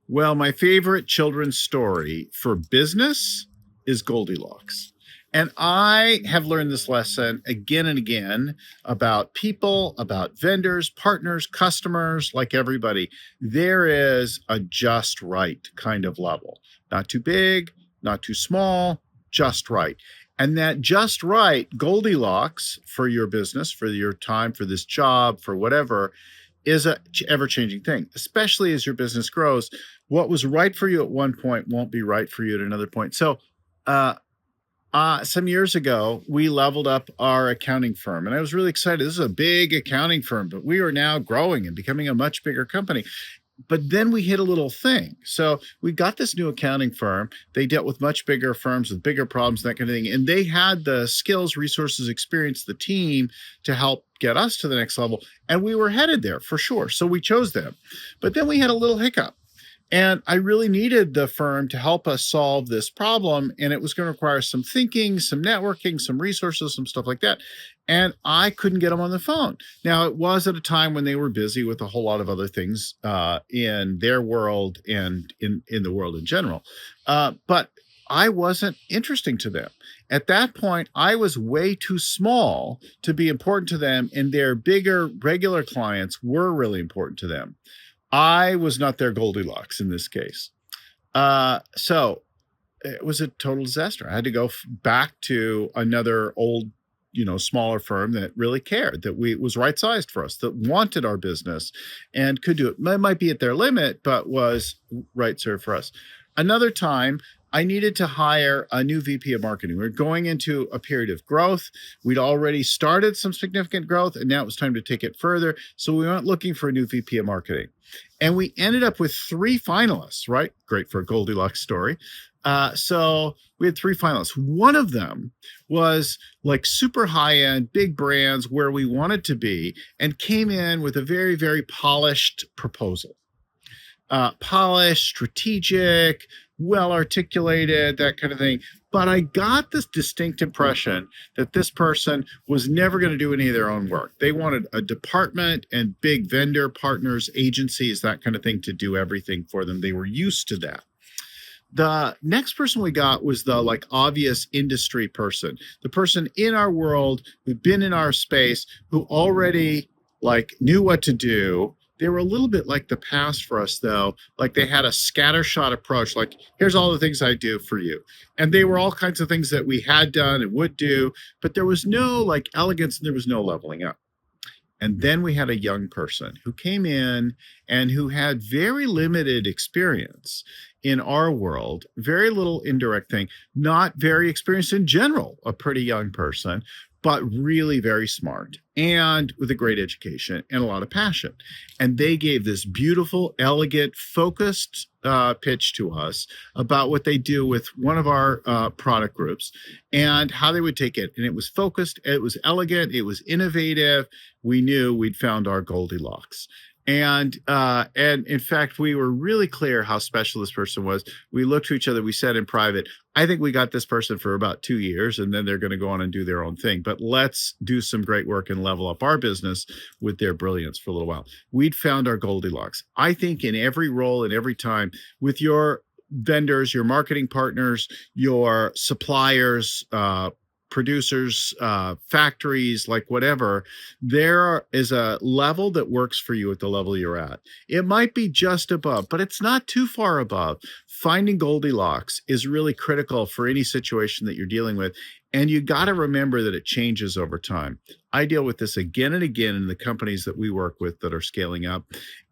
Well, my favorite children's story for business is Goldilocks. And I have learned this lesson again and again about people, about vendors, partners, customers, like everybody. There is a just right kind of level, not too big, not too small, just right. And that just right, Goldilocks for your business, for your time, for this job, for whatever, is a ever-changing thing, especially as your business grows. What was right for you at one point won't be right for you at another point. So, uh, some years ago, we leveled up our accounting firm, and I was really excited. This is a big accounting firm, but we are now growing and becoming a much bigger company. But then we hit a little thing. So we got this new accounting firm. They dealt with much bigger firms with bigger problems, that kind of thing. And they had the skills, resources, experience, the team to help get us to the next level. And we were headed there for sure. So we chose them. But then we had a little hiccup. And I really needed the firm to help us solve this problem. And it was going to require some thinking, some networking, some resources, some stuff like that. And I couldn't get them on the phone. Now, it was at a time when they were busy with a whole lot of other things in their world and in the world in general. But I wasn't interesting to them. At that point, I was way too small to be important to them, and their bigger regular clients were really important to them. I was not their Goldilocks in this case. So it was a total disaster. I had to go back to another old, smaller firm that really cared, that was right sized for us, that wanted our business and could do it. It might be at their limit, but was right served for us. Another time, I needed to hire a new VP of marketing. We were going into a period of growth. We'd already started some significant growth, and now it was time to take it further. So we went looking for a new VP of marketing. And we ended up with 3 finalists, right? Great for a Goldilocks story. So we had 3 finalists. One of them was like super high-end, big brands where we wanted to be, and came in with a very, very polished proposal. Polished, strategic, well articulated, that kind of thing. But I got this distinct impression that this person was never going to do any of their own work. They wanted a department and big vendor partners, agencies, that kind of thing to do everything for them. They were used to that. The next person we got was the obvious industry person, the person in our world who'd been in our space, who already knew what to do. They were a little bit like the past for us, though. They had a scattershot approach. Here's all the things I do for you. And they were all kinds of things that we had done and would do, but there was no elegance and there was no leveling up. And then we had a young person who came in and who had very limited experience in our world, very little indirect thing, not very experienced in general, a pretty young person, but really very smart and with a great education and a lot of passion. And they gave this beautiful, elegant, focused pitch to us about what they do with one of our product groups and how they would take it. And it was focused, it was elegant, it was innovative. We knew we'd found our Goldilocks. And in fact, we were really clear how special this person was. We looked to each other. We said in private, I think we got this person for about 2 years, and then they're going to go on and do their own thing. But let's do some great work and level up our business with their brilliance for a little while. We'd found our Goldilocks. I think in every role and every time with your vendors, your marketing partners, your suppliers, producers, factories, whatever, there is a level that works for you at the level you're at. It might be just above, but it's not too far above. Finding Goldilocks is really critical for any situation that you're dealing with. And you got to remember that it changes over time. I deal with this again and again in the companies that we work with that are scaling up.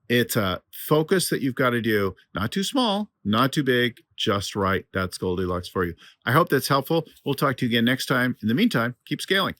It's a focus that you've got to do, not too small, not too big, just right. That's Goldilocks for you. I hope that's helpful. We'll talk to you again next time. In the meantime, keep scaling.